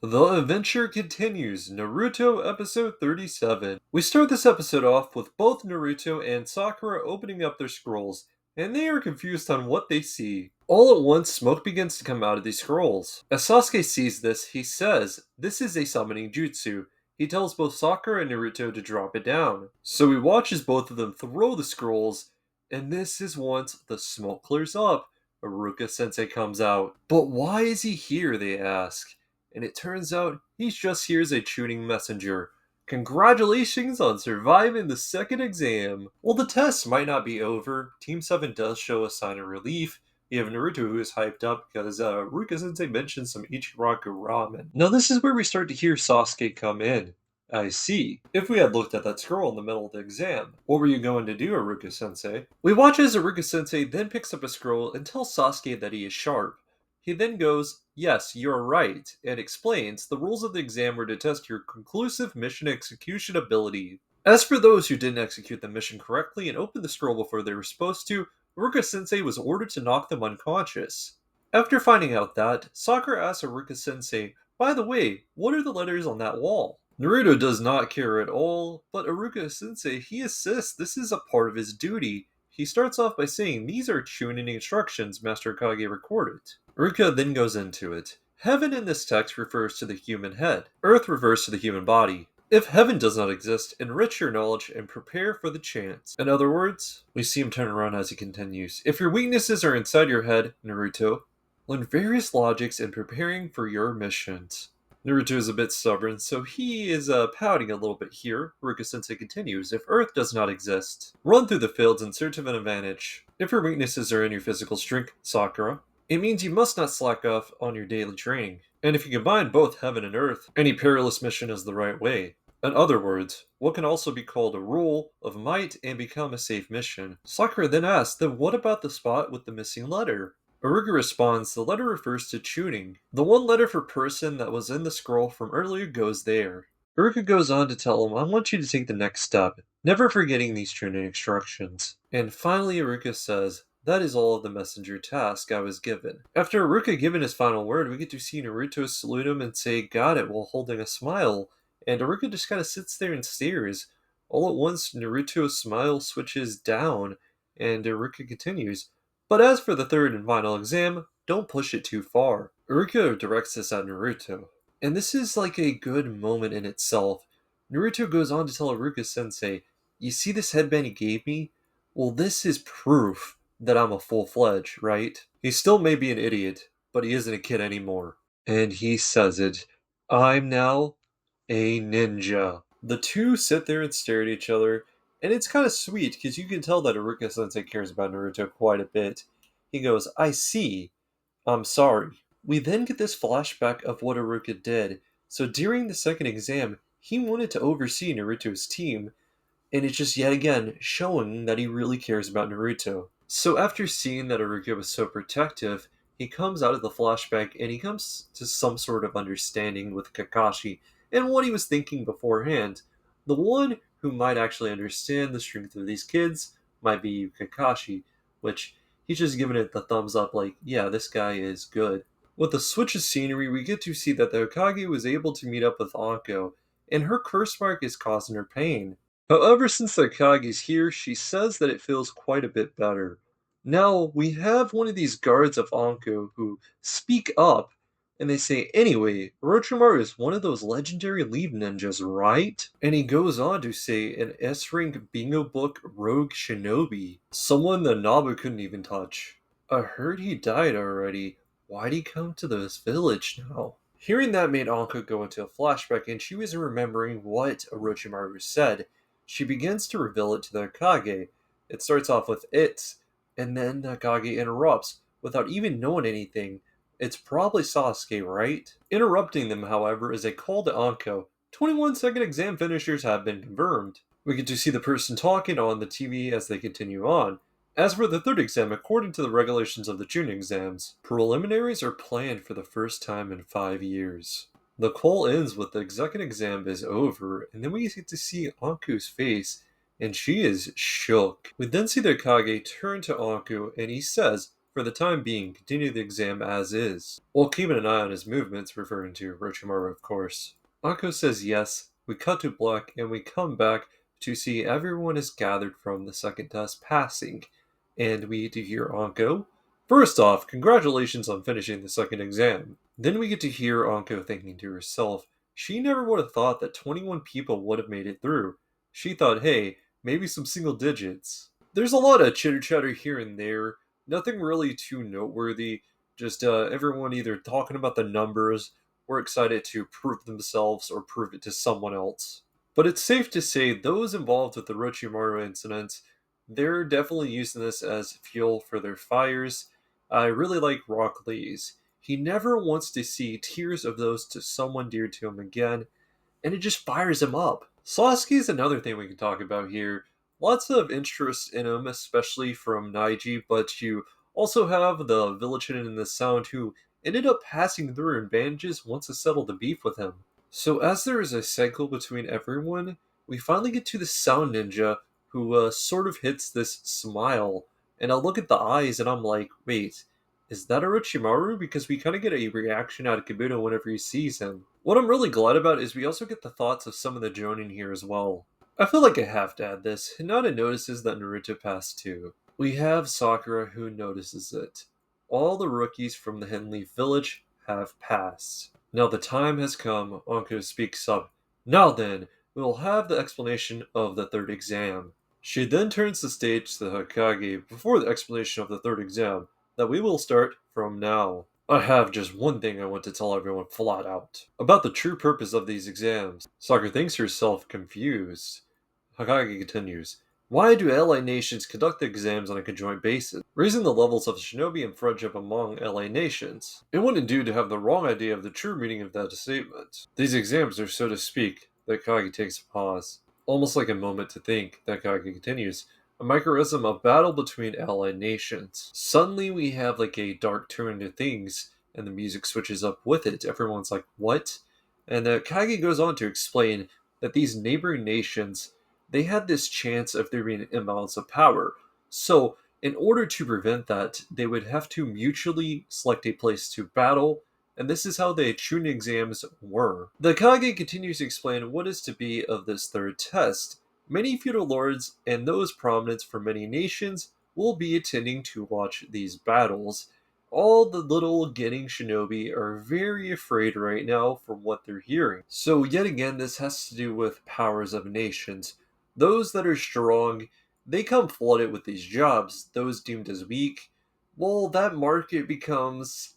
The adventure continues, Naruto episode 37. We start this episode off with both Naruto and Sakura opening up their scrolls, and they are confused on what they see. All at once, smoke begins to come out of these scrolls. As Sasuke sees this, he says, "This is a summoning jutsu." He tells both Sakura and Naruto to drop it down. So he watches both of them throw the scrolls, and this is once the smoke clears up, Iruka Sensei comes out. But why is he here, they ask. And it turns out he's just here as a tuning messenger. Congratulations on surviving the second exam! While the test might not be over, Team 7 does show a sign of relief. You have Naruto who is hyped up because Ruka Sensei mentioned some Ichiraku ramen. Now this is where we start to hear Sasuke come in. I see. If we had looked at that scroll in the middle of the exam, what were you going to do, Aruka Sensei? We watch as Aruka Sensei then picks up a scroll and tells Sasuke that he is sharp. He then goes, "Yes, you're right," and explains the rules of the exam were to test your conclusive mission execution ability. As for those who didn't execute the mission correctly and opened the scroll before they were supposed to, Aruka Sensei was ordered to knock them unconscious. After finding out that, Sakura asks Aruka Sensei, "By the way, what are the letters on that wall?" Naruto does not care at all, but Aruka Sensei, he insists this is a part of his duty. He starts off by saying these are tuning instructions Master Kage recorded. Aruka then goes into it. Heaven in this text refers to the human head. Earth refers to the human body. If heaven does not exist, enrich your knowledge and prepare for the chance. In other words, we see him turn around as he continues. If your weaknesses are inside your head, Naruto, learn various logics in preparing for your missions. Naruto is a bit stubborn, so he is pouting a little bit here. Haruka Sensei continues, if Earth does not exist, run through the fields in search of an advantage. If your weaknesses are in your physical strength, Sakura, it means you must not slack off on your daily training. And if you combine both heaven and earth, any perilous mission is the right way. In other words, what can also be called a rule of might and become a safe mission. Sakura then asks, then what about the spot with the missing letter? Aruka responds, the letter refers to tuning. The one letter for person that was in the scroll from earlier goes there. Aruka goes on to tell him, I want you to take the next step, never forgetting these tuning instructions. And finally Aruka says, that is all of the messenger task I was given. After Aruka given his final word, we get to see Naruto salute him and say, got it, while holding a smile. And Aruka just kind of sits there and stares. All at once, Naruto's smile switches down, and Aruka continues, but as for the third and final exam, don't push it too far. Naruto directs this at Naruto. And this is like a good moment in itself. Naruto goes on to tell Aruka Sensei, you see this headband he gave me? Well, this is proof that I'm a full-fledged, right? He still may be an idiot, but he isn't a kid anymore. And he says it. I'm now a ninja. The two sit there and stare at each other, and it's kind of sweet because you can tell that Aruka Sensei cares about Naruto quite a bit. He goes, I see. I'm sorry. We then get this flashback of what Aruka did. So during the second exam, he wanted to oversee Naruto's team, and it's just yet again showing that he really cares about Naruto. So after seeing that Aruka was so protective, he comes out of the flashback and he comes to some sort of understanding with Kakashi and what he was thinking beforehand. The one who might actually understand the strength of these kids might be Kakashi, which he's just giving it the thumbs up like, yeah, this guy is good. With the switch of scenery, we get to see that the Hokage was able to meet up with Anko, and her curse mark is causing her pain. However, since the Kage's here, she says that it feels quite a bit better. Now, we have one of these guards of Anko who speak up, and they say, anyway, Orochimaru is one of those legendary lead ninjas, right? And he goes on to say, an S-rank bingo book rogue shinobi, someone that Nabu couldn't even touch. I heard he died already. Why'd he come to this village now? Hearing that made Anko go into a flashback, and she was remembering what Orochimaru said. She begins to reveal it to the Kage. It starts off with it, and then the Kage interrupts, without even knowing anything. It's probably Sasuke, right? Interrupting them, however, is a call to Anko. 21-second exam finishers have been confirmed. We get to see the person talking on the TV as they continue on. As for the third exam, according to the regulations of the tuning exams, preliminaries are planned for the first time in 5 years. The call ends with the second exam is over, and then we get to see Anku's face, and she is shook. We then see the Kage turn to Anku, and he says, for for the time being, continue the exam as is. While keeping an eye on his movements, referring to Orochimaru, of course. Anko says yes, we cut to black, and we come back to see everyone is gathered from the second test passing. And we get to hear Anko. First off, congratulations on finishing the second exam. Then we get to hear Anko thinking to herself, she never would have thought that 21 people would have made it through. She thought, hey, maybe some single digits. There's a lot of chitter chatter here and there, nothing really too noteworthy, just everyone either talking about the numbers or excited to prove themselves or prove it to someone else. But it's safe to say those involved with the Orochimaru incident, they're definitely using this as fuel for their fires. I really like Rock Lee's. He never wants to see tears of those to someone dear to him again, and it just fires him up. Sasuke's another thing we can talk about here. Lots of interest in him, especially from Naiji, but you also have the village hidden in the sound who ended up passing through in bandages once to settle the beef with him. So as there is a cycle between everyone, we finally get to the sound ninja who sort of hits this smile, and I look at the eyes and I'm like, wait, is that Orochimaru? Because we kind of get a reaction out of Kabuto whenever he sees him. What I'm really glad about is we also get the thoughts of some of the Jonin here as well. I feel like I have to add this. Hinata notices that Naruto passed too. We have Sakura who notices it. All the rookies from the Hidden Leaf Village have passed. Now the time has come, Anko speaks up. Now then, we will have the explanation of the third exam. She then turns the stage to the Hokage before the explanation of the third exam, that we will start from now. I have just one thing I want to tell everyone flat out. About the true purpose of these exams. Sakura thinks herself confused. Hokage continues. Why do allied nations conduct the exams on a conjoint basis, raising the levels of shinobi and friendship among allied nations? It wouldn't do to have the wrong idea of the true meaning of that statement. These exams are, so to speak, that Kage takes a pause. Almost like a moment to think, that Kage continues. A microcosm of battle between allied nations. Suddenly we have like a dark turn to things, and the music switches up with it. Everyone's like, what? And Kage goes on to explain that these neighboring nations, they had this chance of there being an imbalance of power. So, in order to prevent that, they would have to mutually select a place to battle, and this is how the Chunin exams were. The Kage continues to explain what is to be of this third test. Many feudal lords and those prominent for many nations will be attending to watch these battles. All the little getting shinobi are very afraid right now from what they're hearing. So yet again, this has to do with powers of nations. Those that are strong, they come flooded with these jobs. Those deemed as weak, well, that market becomes,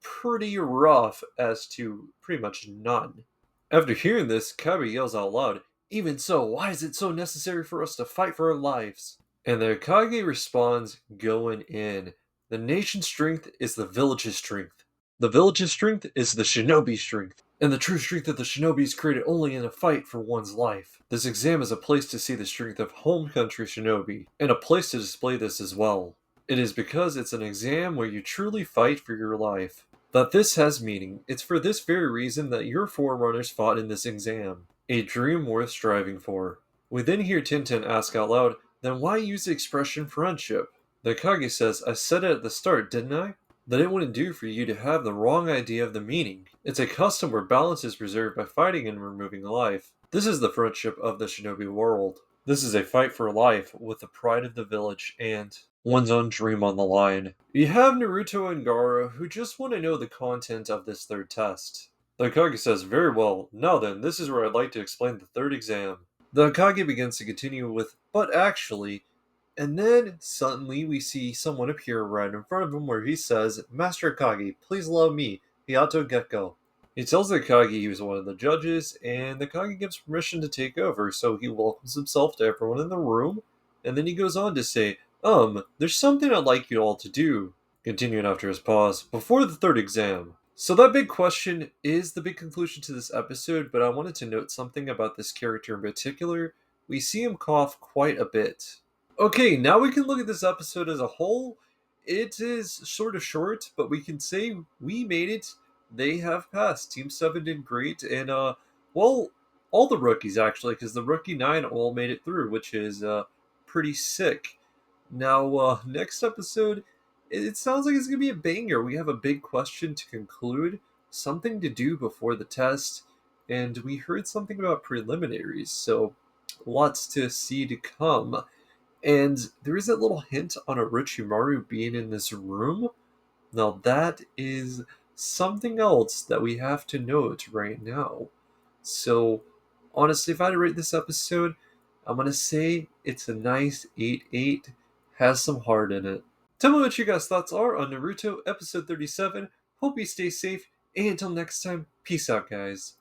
pretty rough as to pretty much none. After hearing this, Kabi yells out loud, even so, why is it so necessary for us to fight for our lives? And the Kage responds, going in. The nation's strength is the village's strength. The village's strength is the shinobi's strength. And the true strength of the shinobi is created only in a fight for one's life. This exam is a place to see the strength of home country shinobi, and a place to display this as well. It is because it's an exam where you truly fight for your life that this has meaning. It's for this very reason that your forerunners fought in this exam. A dream worth striving for. We then hear Tintin ask out loud, then why use the expression friendship? The Kage says, I said it at the start, didn't I? That it wouldn't do for you to have the wrong idea of the meaning. It's a custom where balance is preserved by fighting and removing life. This is the friendship of the shinobi world. This is a fight for life with the pride of the village and one's own dream on the line. You have Naruto and Gaara who just want to know the content of this third test. The Hokage says, very well, now then, this is where I'd like to explain the third exam. The Hokage begins to continue with, but actually, and then suddenly we see someone appear right in front of him where he says, Master Hokage, please allow me, Hiato Gekko. He tells the Hokage he was one of the judges, and the Hokage gives permission to take over, so he welcomes himself to everyone in the room, and then he goes on to say, there's something I'd like you all to do, continuing after his pause, before the third exam. So that big question is the big conclusion to this episode, but I wanted to note something about this character in particular. We see him cough quite a bit. Okay, now we can look at this episode as a whole. It is sort of short, but we can say we made it. They have passed. Team 7 did great, and, well, all the rookies actually, because the rookie 9 all made it through, which is pretty sick. Now, next episode, It sounds like it's going to be a banger. We have a big question to conclude, something to do before the test, and we heard something about preliminaries, so lots to see to come. And there is that little hint on Orochimaru being in this room. Now that is something else that we have to note right now. So honestly, if I had to rate this episode, I'm gonna say it's a nice 8/8. Has some heart in it. Tell me what you guys' thoughts are on Naruto episode 37. Hope you stay safe, and until next time, peace out, guys.